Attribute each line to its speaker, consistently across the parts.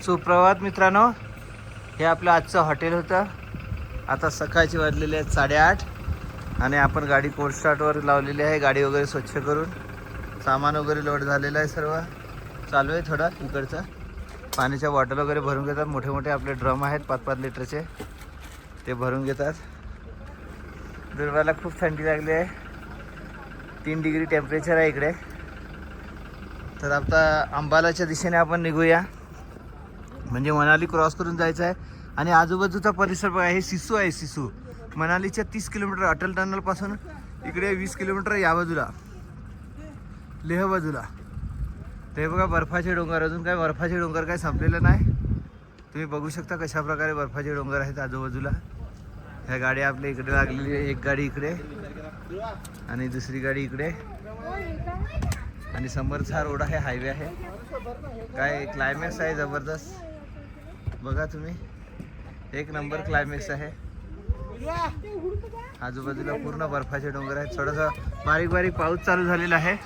Speaker 1: सुप्रभात मित्रांनो, हे आपलं आजचं हॉटेल होतं. आता सकाळचे वाजलेले आहेत 8:30 आणि आपण गाडी कोल्ड स्टार्टवर लावलेली आहे. गाडी वगैरे स्वच्छ करून सामान वगैरे लोड झालेलं आहे. सर्व चालू आहे. थोडा इकडचा पाण्याच्या बॉटल वगैरे भरून घेतात. मोठे मोठे आपले ड्रम आहेत 5-5 लिटरचे, ते भरून घेतात. दुर्वाला खूप थंडी लागली आहे. 3 डिग्री टेम्परेचर आहे इकडे. तर आता अंबालाच्या दिशेने आपण निघूया, म्हणजे मनाली क्रॉस करून जायचं आहे. आणि आजूबाजूचा परिसर बघा, हे सिसू आहे. सिसू मनालीच्या 30 किलोमीटर अटल टनलपासून इकडे 20 किलोमीटर या बाजूला लेह बाजूला. ते बघा बर्फाचे डोंगर. अजून काय बर्फाचे डोंगर काय संपलेलं नाही. तुम्ही बघू शकता कशा प्रकारे बर्फाचे डोंगर आहेत आजूबाजूला. ह्या गाडी आपल्या इकडे लागलेली आहे. एक गाडी इकडे आणि दुसरी गाडी इकडे. आणि समोरचा रोड आहे, हायवे आहे. काय क्लायमॅक्स आहे जबरदस्त. बघा तुम्ही, एक नंबर क्लायमॅक्स आहे. आजूबाजूला पूर्ण बर्फाचे डोंगर आहेत. थोडासा बारीक बारीक पाऊस चालू झालेला आहे.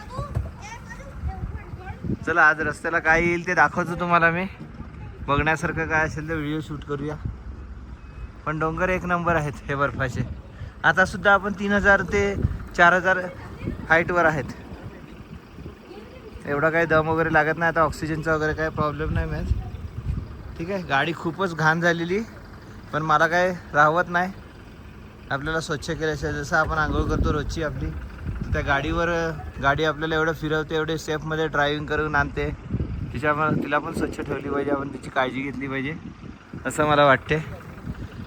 Speaker 1: चला आज रस्त्याला काय येईल ते दाखवतो तुम्हाला मी. बघण्यासारखं काय असेल तर व्हिडिओ शूट करूया. पण डोंगर एक नंबर आहेत हे बर्फाचे. आता सुद्धा आपण 3000 ते 4000 हाईटवर आहेत. एवढा काही दम वगैरे लागत नाही. आता ऑक्सिजनचा वगैरे काही प्रॉब्लेम नाही मॅच. ठीक आहे. गाडी खूपच घाण झालेली, पण मला काय राहवत नाही. आपल्याला स्वच्छ केल्याशिवाय, जसं आपण आंघोळ करतो रोजची आपली, त्या गाडीवर गाडी आपल्याला एवढं फिरवते, एवढे सेफमध्ये ड्रायव्हिंग करून आणते. तिला पण स्वच्छ ठेवली पाहिजे, आपण तिची काळजी घेतली पाहिजे असं मला वाटते.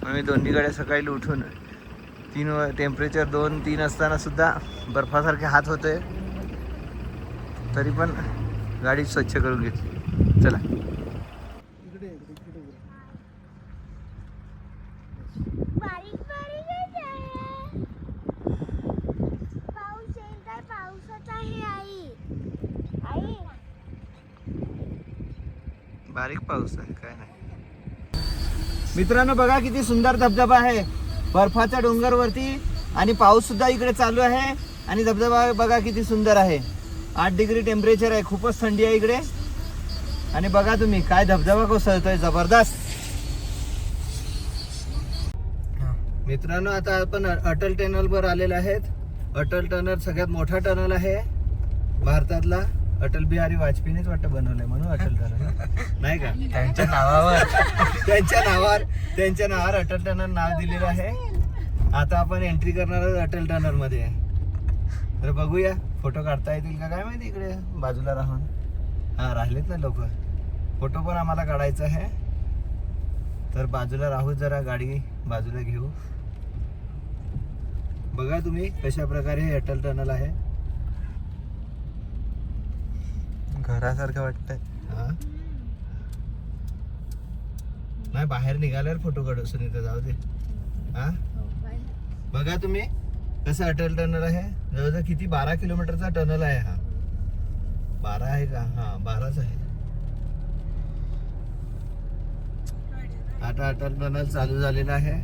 Speaker 1: मग मी दोन्ही गाड्या सकाळी उठून टेम्परेचर 2-3 असताना सुद्धा बर्फासारखे हात होते, तरी पण गाडी स्वच्छ करून घेतली. चला बारीक पाऊस आहे, काय नाही. मित्रांनो बघा किती सुंदर धबधबा आहे बर्फाच्या डोंगरवरती. आणि पाऊस सुद्धा इकडे चालू आहे. आणि धबधबा बघा किती सुंदर आहे. 8 डिग्री टेम्परेचर आहे. खूपच थंडी आहे इकडे. आणि बघा तुम्ही काय धबधबा कोसळतोय, जबरदस्त. मित्रांनो आता आपण अटल टनलवर आलेलो आहेत. अटल टनल सगळ्यात मोठा टनल आहे भारतातला. अटल बिहारी वाजपेयीनेच वाटतं बनवलंय म्हणून अटल टनल नाही का. त्यांच्या नावावर अटल टनल नाव दिलेलं आहे. आता आपण एंट्री करणार आहोत अटल टनल मध्ये. तर बघूया फोटो काढता येतील का काय माहिती इकडे बाजूला राहून. हा राहिलेत ना लोक. फोटो पण आम्हाला काढायचा आहे, तर बाजूला राहू, जरा गाडी बाजूला घेऊ. बघा तुम्ही कशा प्रकारे हे अटल टनल आहे. घरासारखं वाटतंय. हा नाही, बाहेर निघाल्यावर फोटो काढू सुनीता, जाऊ दे. हा बघा तुम्ही कसं अटल टनल आहे. जवळजवळ किती 12 किलोमीटरचा टनल आहे हा. 12 आहे का? हा 12च आहे. आता अटल टनल चालू झालेला आहे.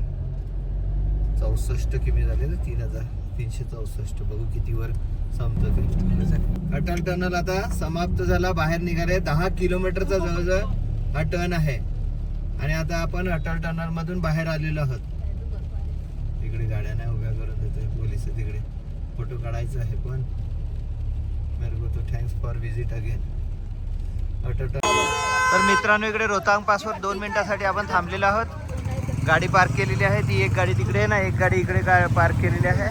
Speaker 1: 64 किमी झालेलं, 3364. बघू किती वर संपतं ते. अटल टनल आता समाप्त झाला. बाहेर निघाले. 10 किलोमीटरचा जवळजवळ हा टन आहे. आणि आता आपण अटल टनल मधून बाहेर आलेलो आहोत. तिकडे गाड्या नाही उभ्या करून देतोय पोलीस. तिकडे फोटो काढायचा आहे. पण मेरे को तो thanks for visit again Atal tunnel. तर मित्रांनो इकडे रोहतांग पासवर 2 मिनिटासाठी आपण थांबलेलो आहोत. गाडी पार्क केलेली आहे. ती एक गाडी तिकडे ना, एक गाडी इकडे काय पार्क केलेली आहे.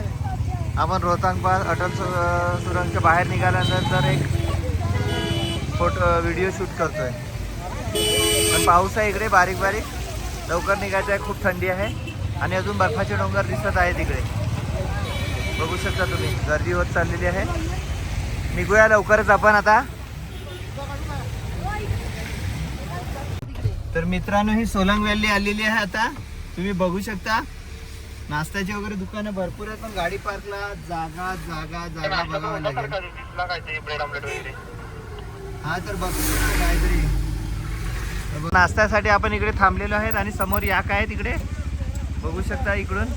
Speaker 1: आपण रोहतांग पास अटल सुरंगच्या बाहेर निघाल्यानंतर एक व्हिडिओ शूट करतोय. पण पाऊस आहे इकडे बारीक बारीक. लवकर निघायचं आहे, खूप थंडी आहे. आणि अजून बर्फाचे डोंगर दिसत आहेत इकडे. बघू शकता तुम्ही, गर्दी होत चाललेली आहे. निघूया लवकरच आपण आता. तर मित्रांनो ही सोलांग व्हॅली आलेली आहे. आता तुम्ही बघू शकता नाश्त्याची वगैरे दुकानं भरपूर आहेत, पण गाडी पार्कला जागा बघावं लागेल. हा तर बघ काहीतरी नाश्त्यासाठी आपण इकडे थांबलेलो आहेत. आणि समोर याक आहे तिकडे बघू शकता. इकडून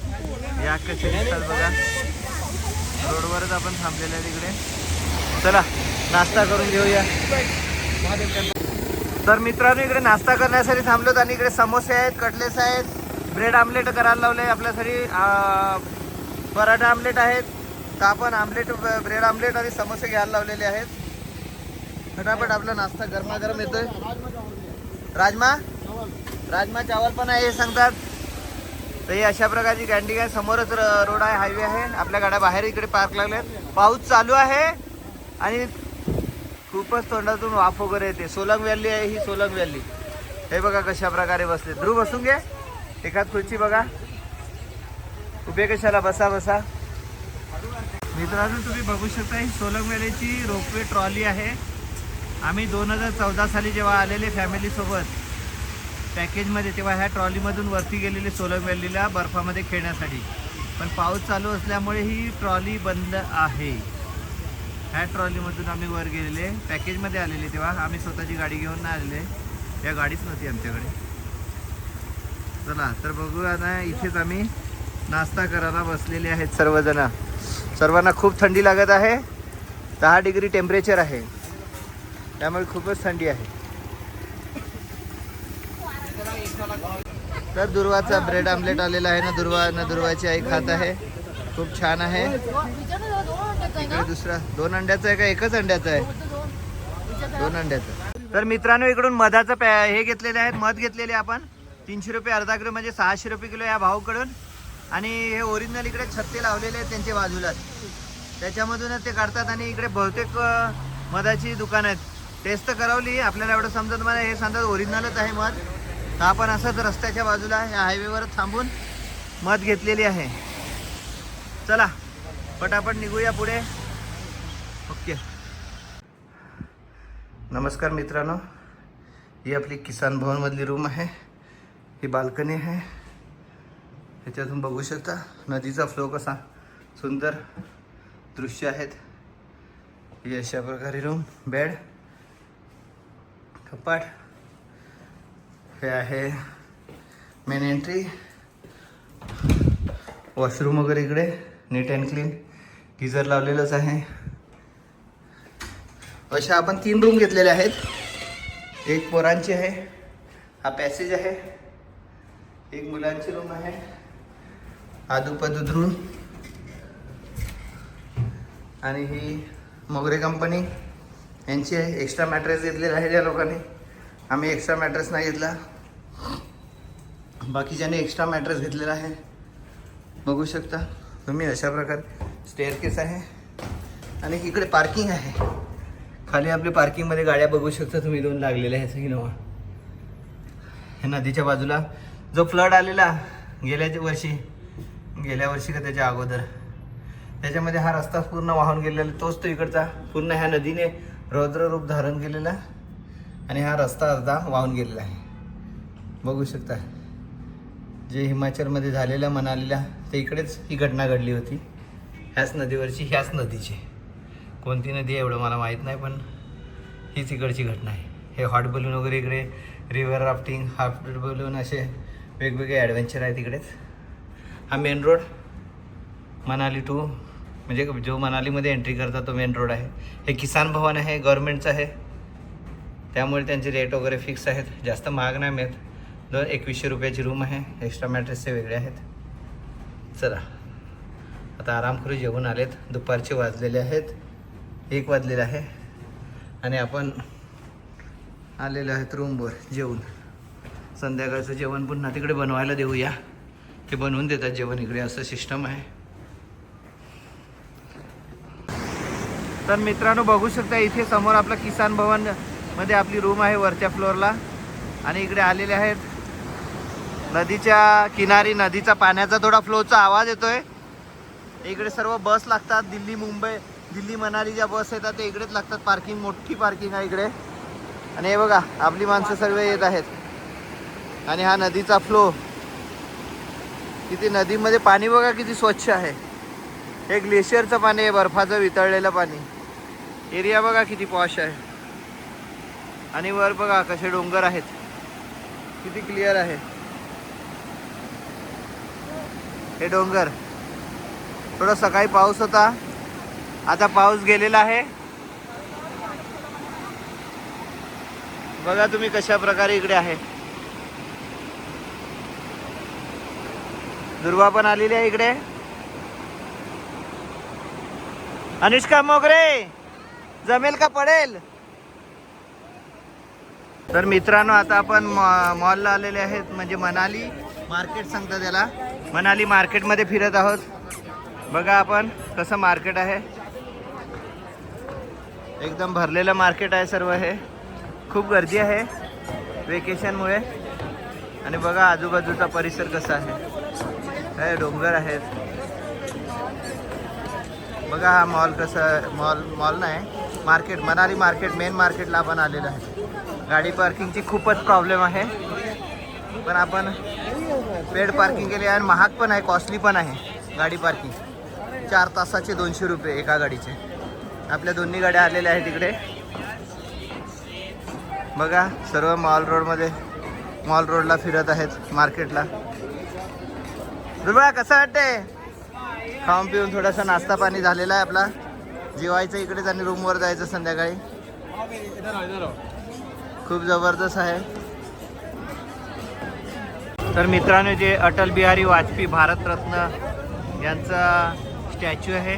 Speaker 1: याक कसे दिसतात बघा. रोडवरच आपण थांबलेलो आहे तिकडे. चला नाश्ता करून घेऊया. तर मित्रांनो इकडे नाश्ता करण्यासाठी थांबलोत आणि इकडे समोसे आहेत, कटलेस आहेत, ब्रेड आमलेट करायला लावले आपल्यासाठी, पराठा आमलेट आहेत. तर आपण आमलेट, ब्रेड आमलेट आणि समोसे घ्यायला लावलेले आहेत. फटाफट आपला नाश्ता गरमागरम येतोय. राजमा चावल पण आहे हे सांगतात. तर हे अशा प्रकारची कॅन्टीन आहे. समोरच रोड आहे, हायवे आहे. आपल्या गाड्या बाहेर इकडे पार्क लागल्यात. पाऊस चालू आहे आणि खूपच तोंडातून वाफ वगैरे येते. सोलंग व्हॅली आहे ही, सोलंग व्हॅली. हे बघा कशा प्रकारे बसले. ध्रुव बसून घे एखाद खुर्ची. बघा उभे कशाला, बसा बसा. मित्रांनो तुम्ही बघू शकता ही सोलंग व्हॅलीची रोपवे ट्रॉली आहे. आम्ही 2014 साली जेव्हा आलेले फॅमिलीसोबत पॅकेजमध्ये, तेव्हा ह्या ट्रॉलीमधून वरती गेलेले सोलंग व्हॅलीला बर्फामध्ये खेळण्यासाठी. पण पाऊस चालू असल्यामुळे ही ट्रॉली बंद आहे. ह्या ट्रॉलीमधून आम्ही वर गेलेले, पॅकेजमध्ये आलेले. तेव्हा आम्ही स्वतःची गाडी घेऊन नाही आलेले, या गाडीच नव्हती आमच्याकडे. चला तर बघूया ना, इथेच आम्ही नाश्ता करायला बसलेले आहेत सर्वजण. सर्वांना खूप थंडी लागत आहे. 10 डिग्री टेम्परेचर आहे, त्यामुळे खूपच थंडी आहे. तर दुर्वाचा ब्रेड आमलेट आलेला आहे ना. दुर्वाची आई खात आहे, खूप छान आहे. इकडे दुसरा 2 अंड्याचा आहे का एकच अंड्याचा आहे? 2 अंड्याचा. तर मित्रांनो इकडून मधाचं हे घेतलेले आहेत, मध घेतलेले आपण 300 रुपये अर्धा किलो, म्हणजे 600 रुपये किलो या भाऊकडून. आणि हे ओरिजिनल इकडे छत्ते लावलेले आहेत त्यांच्या बाजूलाच, त्याच्यामधूनच ते काढतात. आणि इकडे बहुतेक मधाची दुकान आहेत. टेस्ट तर करवली, आपल्याला एवढं समजत मला हे सांगतात ओरिजिनलच आहे मध. तर आपण असंच रस्त्याच्या बाजूला या हायवेवर थांबून मध घेतलेली आहे. चला पटापट निघूया पुढे. ओके. नमस्कार मित्रांनो, ही आपली किसान भवनमधली रूम आहे. ही बाल्कनी आहे, ह्याच्यातून बघू शकता नदीचा फ्लो कसा सुंदर दृश्य आहेत. ही अशा प्रकारे रूम, बेड, कपाट. हे आहे मेन एंट्री, वॉशरूम वगैरे इकडे नीट अँड क्लीन, गिझर लावलेलंच आहे. अशा आपण 3 रूम घेतलेल्या आहेत. एक पोरांची आहे, हा पॅसेज आहे. एक मुलांची रूम आहे, आदूपदूद रूम. आणि ही मोगरे कंपनी यांची आहे. एक्स्ट्रा मॅट्रेस घेतलेला आहे या लोकांनी, आम्ही एक्स्ट्रा मॅट्रेस नाही घेतला. बाकीच्याने एक्स्ट्रा मॅट्रेस घेतलेला आहे, बघू शकता तुम्ही. अशा प्रकारे स्टेअरकेस आहे. आणि इकडे पार्किंग आहे. खाली आपल्या पार्किंगमध्ये गाड्या बघू शकता तुम्ही, 2 लागलेल्या आहेत इनोवा. हे नदीच्या बाजूला जो फ्लड आलेला गेल्या वर्षी का त्याच्या अगोदर, त्याच्यामध्ये हा रस्ता पूर्ण वाहून गेलेला, तोच तो इकडचा पूर्ण ह्या नदीने रौद्र रूप धारण केलेला. आणि हा रस्ता अर्धा वाहून गेलेला आहे, बघू शकता. जे हिमाचलमध्ये झालेलं मनालीला, ते इकडेच ही घटना घडली होती. ह्याच नदीवरची, ह्याच नदीची. कोणती नदी आहे एवढं मला माहीत नाही, पण हीच इकडची घटना आहे. हे हॉट बलून वगैरे इकडे, रिव्हर राफ्टिंग, हाफ बलून, असे वेगवेगळे ॲडव्हेंचर आहेत इकडेच. हा मेन रोड मनाली टू, म्हणजे जो मनालीमध्ये एंट्री करता तो मेन रोड आहे. हे किसान भवन आहे, गव्हर्नमेंटचं आहे, त्यामुळे त्यांचे रेट वगैरे फिक्स आहेत, जास्त महाग नाही मिळत. 2100 रुपयाची रूम आहे. एक्स्ट्रा मॅट्रेसचे वेगळे आहेत. चला आता आराम करू. जेवण आलेत, दुपारचे वाजलेले आहेत, 1 वाजलेलं आहे. आणि आपण आलेलो आहेत रूमवर जेवून. संध्याकाळचं जेवण पुन्हा तिकडे बनवायला देऊया, ते बनवून देतात जेवण इकडे, असं सिस्टम आहे. तर मित्रांनो बघू शकता इथे समोर आपला किसान भवन मध्ये आपली रूम आहे वरच्या फ्लोअरला. आणि इकडे आलेले आहेत नदीच्या किनारी. नदीचा पाण्याचा थोडा फ्लोचा आवाज येतोय. इकडे सर्व बस लागतात, दिल्ली मुंबई, दिल्ली मनाली ज्या बस येतात ते इकडेच लागतात. पार्किंग, मोठी पार्किंग आहे इकडे. आणि हे बघा आपली माणसं सर्व येत आहेत. आणि हा नदीचा फ्लो, किती नदीमध्ये पाणी बघा किती स्वच्छ आहे. हे ग्लेशियरचं पाणी आहे, बर्फाचं वितळलेलं पाणी. एरिया बघा किती पॉश आहे. आणि वर बघा कसे डोंगर आहेत, किती क्लिअर आहे हे डोंगर. थोडं सकाळी पाऊस होता, आता पाऊस गेलेला आहे. बघा तुम्ही कशा प्रकारे इकडे आहे. दुर्वा पण आलेली आहे इकडे. अनुष्का मोगरे जमेल का पडेल. तर मित्रांनो आता आपण मॉलला आलेले आहेत, म्हणजे मनाली मार्केट सांगतात त्याला. मनाली मार्केटमध्ये फिरत आहोत. बघा आपण कसं मार्केट आहे. एकदम भरलेलं मार्केट आहे सर्व. हे खूप गर्दी आहे वेकेशनमुळे. आणि बघा आजूबाजूचा परिसर कसा आहे. हे डोंगर आहेत. बघा हा मॉल कसा. मॉल नाही मार्केट, मनाली मार्केट मेन मार्केटला आपण आलेलं आहे. गाडी पार्किंगची खूपच प्रॉब्लेम आहे, पण आपण पेड पार्किंग केली आहे. आणि महाग पण आहे, कॉस्टली पण आहे गाडी पार्किंग. 4 तासाचे 200 रुपये एका गाडीचे. आपल्या दोन्ही गाड्या आलेल्या आहेत इकडे. बघा सर्व मॉल रोडला फिरत आहेत मार्केटला. दुर्बा कसं वाटते. खाऊन पिऊन थोडासा नाश्ता पाणी झालेला आहे आपला. जेवायचं इकडेच आणि रूमवर जायचं संध्याकाळी. खूप जबरदस्त आहे. तर मित्रांनो जे अटल बिहारी वाजपेयी भारतरत्न यांचा स्टॅच्यू आहे.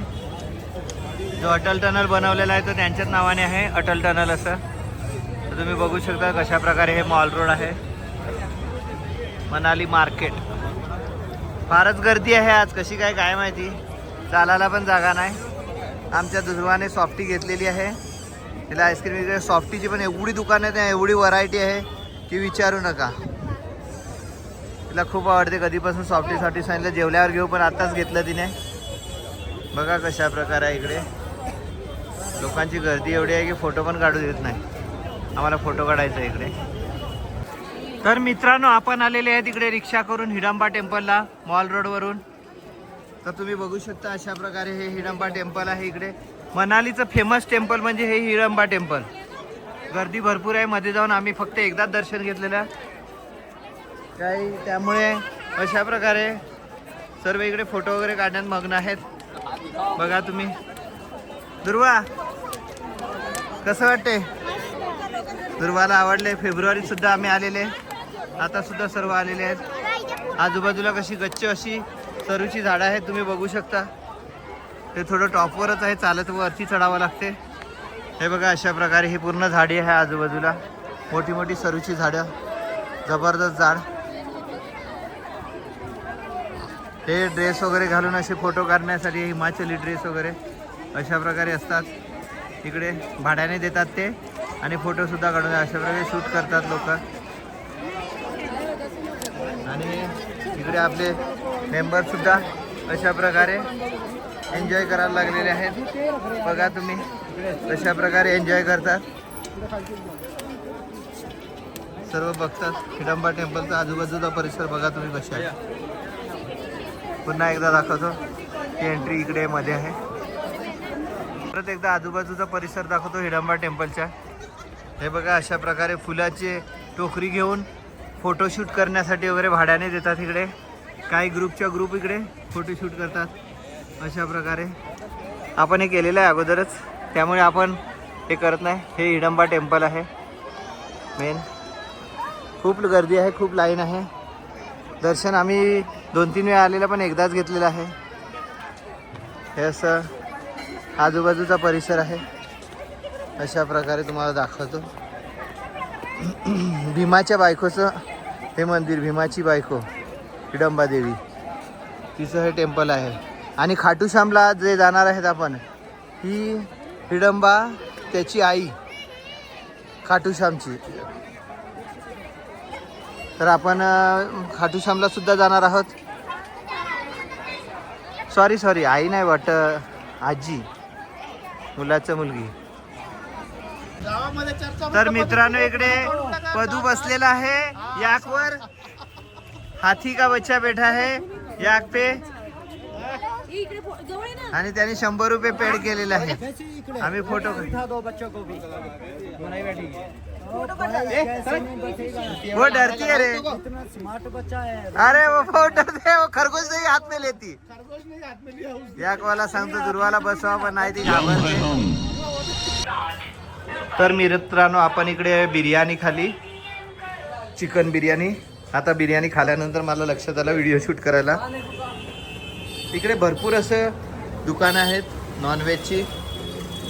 Speaker 1: जो अटल टनल बनवलेला आहे तो त्यांच्याच नावाने आहे, अटल टनल असं. तर तुम्ही बघू शकता कशा प्रकारे हे मॉल रोड आहे. मनाली मार्केट. फारच गर्दी आहे आज, कशी काय माहिती. चालायला पण जागा नाही. आमच्या दुर्वाने सॉफ्टी घेतलेली आहे. तिला आईस्क्रीम वगैरे. सॉफ्टीची पण एवढी दुकानं आहेत, एवढी व्हरायटी आहे की विचारू नका. तिला खूप आवडते. कधीपासून सॉफ्टीसाठी सांगितलं जेवल्यावर घेऊ, पण आत्ताच घेतलं तिने. बघा कशा प्रकारे आहे इकडे. लोकांची गर्दी एवढी आहे की फोटो पण काढू देत नाही. आम्हाला फोटो काढायचा आहे इकडे. तर मित्रांनो आपण आलेले आहेत इकडे रिक्षा करून हिडंबा टेम्पलला मॉल रोडवरून. तर तुम्ही बघू शकता अशा प्रकारे हे हिडंबा टेम्पल आहे इकडे. मनालीचं फेमस टेम्पल म्हणजे हे हिडंबा टेम्पल. गर्दी भरपूर आहे. मध्ये जाऊन आम्ही फक्त एकदाच दर्शन घेतलेलं काही, त्यामुळे अशा प्रकारे सर्व इकडे फोटो वगैरे काढण्यात मग्न आहेत. बघा तुम्ही. दुर्वा कसं वाटते. दुर्वाला आवडले. फेब्रुवारीत सुद्धा आम्ही आलेले, आता सुद्धा सर्व आलेले आहेत. आजूबाजूला कशी गच्च अशी सरूची झाडं आहेत तुम्ही बघू शकता. ते थोडं टॉपवरच आहे, चालत वरती चढावं लागते. हे बघा अशा प्रकारे ही पूर्ण झाडी आहे आजूबाजूला. मोठी मोठी सरूची झाडं, जबरदस्त झाड. हे ड्रेस वगैरे घालून असे फोटो काढण्यासाठी हिमाचली ड्रेस वगैरे अशा प्रकारे असतात. इकडे भाड्याने देतात ते आणि फोटोसुद्धा काढून अशा प्रकारे शूट करतात लोक. आणि इकडे आपले मेंबरसुद्धा अशा प्रकारे एन्जॉय करायला लागलेले आहेत. बघा तुम्ही कशा प्रकारे एन्जॉय करतात. सर्व बघतात. हिडंबा टेम्पलचा आजूबाजूचा परिसर बघा तुम्ही कशा आहे. पुन्हा एकदा दाखवतो की एंट्री इकडे मध्ये आहे. परत एकदा आजूबाजूचा परिसर दाखवतो हिडंबा टेम्पलच्या. हे बघा अशा प्रकारे फुलाचे टोकरी घेऊन फोटोशूट करण्यासाठी वगैरे भाड्याने देतात इकडे. काही ग्रुपच्या ग्रुप इकडे फोटोशूट करतात अशा प्रकारे. आपण हे केलेलं आहे अगोदरच, त्यामुळे आपण हे करत नाही. हे हिडंबा टेम्पल आहे मेन. खूप गर्दी आहे, खूप लाईन आहे. दर्शन आम्ही 2-3 वेळा आलेलं, पण एकदाच घेतलेलं आहे. हे असं आजूबाजूचा परिसर आहे. अशा प्रकारे तुम्हाला दाखवतो. भीमाच्या बायकोचं हे मंदिर, भीमाची बायको हिडंबा देवी, तिचं हे टेम्पल आहे. आणि खाटू श्यामला जे जाणार आहेत आपण, ही हिडंबा त्याची आई खाटू श्यामची. तर आपण खाटू श्यामला सुद्धा जाणार आहोत. सॉरी आई नाही वाट, आजी, मुलाचं मुलगी. तर मित्रांनो इकडे पदू बसलेला आहे याकवर. हाथी का बच्चा बैठा है याक पे. आणि त्याने 100 रुपये पेड केलेले आहे. आम्ही फोटो वो डरती है रे. अरे वो डरते, वो खरगोश नहीं हाथ में लेती. याकवाला सांगतो दुर्वाला बसवा, पण नाही ती घाबरते. तर मित्रांनो आपण इकडे बिर्याणी खाली, चिकन बिर्याणी. आता बिर्याणी खाल्यानंतर मला लक्षात आलं व्हिडिओ शूट करायला. इकडे भरपूर असं दुकानं आहेत नॉनव्हेजची.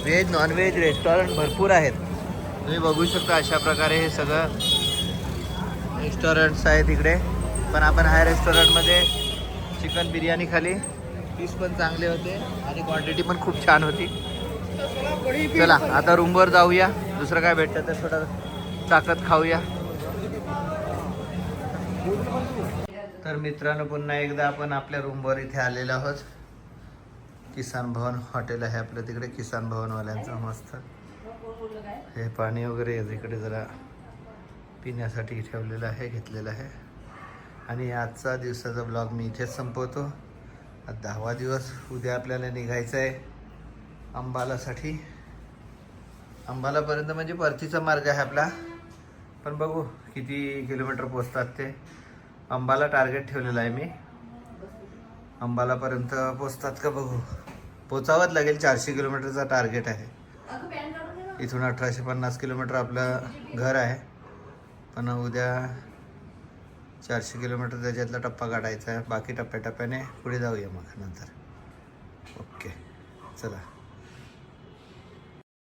Speaker 1: व्हेज नॉनव्हेज रेस्टॉरंट भरपूर आहेत. तुम्ही बघू शकता अशा प्रकारे हे सगळं रेस्टॉरंट्स आहेत इकडे. पण आपण ह्या रेस्टॉरंटमध्ये चिकन बिर्याणी खाली. पीस पण चांगले होते आणि क्वांटिटी पण खूप छान होती. चला आता रूमवर जाऊया. दुसरं काय भेटतं तर थोडं ताकद खाऊया. तर मित्रांनो पुन्हा एकदा आपण आपल्या रूमवर इथे आलेलो आहोत. किसान भवन हॉटेल आहे आपलं तिकडे, किसान भवनवाल्यांचं मस्त. हे पाणी वगैरे इकडे जरा पिण्यासाठी ठेवलेलं आहे, घेतलेलं आहे. आणि आजचा दिवसाचा ब्लॉग मी इथेच संपवतो. आज 10वा दिवस. उद्या आपल्याला निघायचं आहे अंबालासाठी. अंबालापर्यंत म्हणजे परतीचा मार्ग आहे आपला. पण बघू किती किलोमीटर पोचतात ते. अंबाला टार्गेट ठेवलेलं आहे मी. अंबालापर्यंत पोचतात का बघू. पोचावंच लागेल. 400 किलोमीटरचा टार्गेट आहे. इथून 1850 किलोमीटर आपलं घर आहे. पण उद्या 400 किलोमीटर त्याच्यातला टप्पा काढायचा आहे. बाकी टप्प्याटप्प्याने पुढे जाऊया मग नंतर. ओके चला.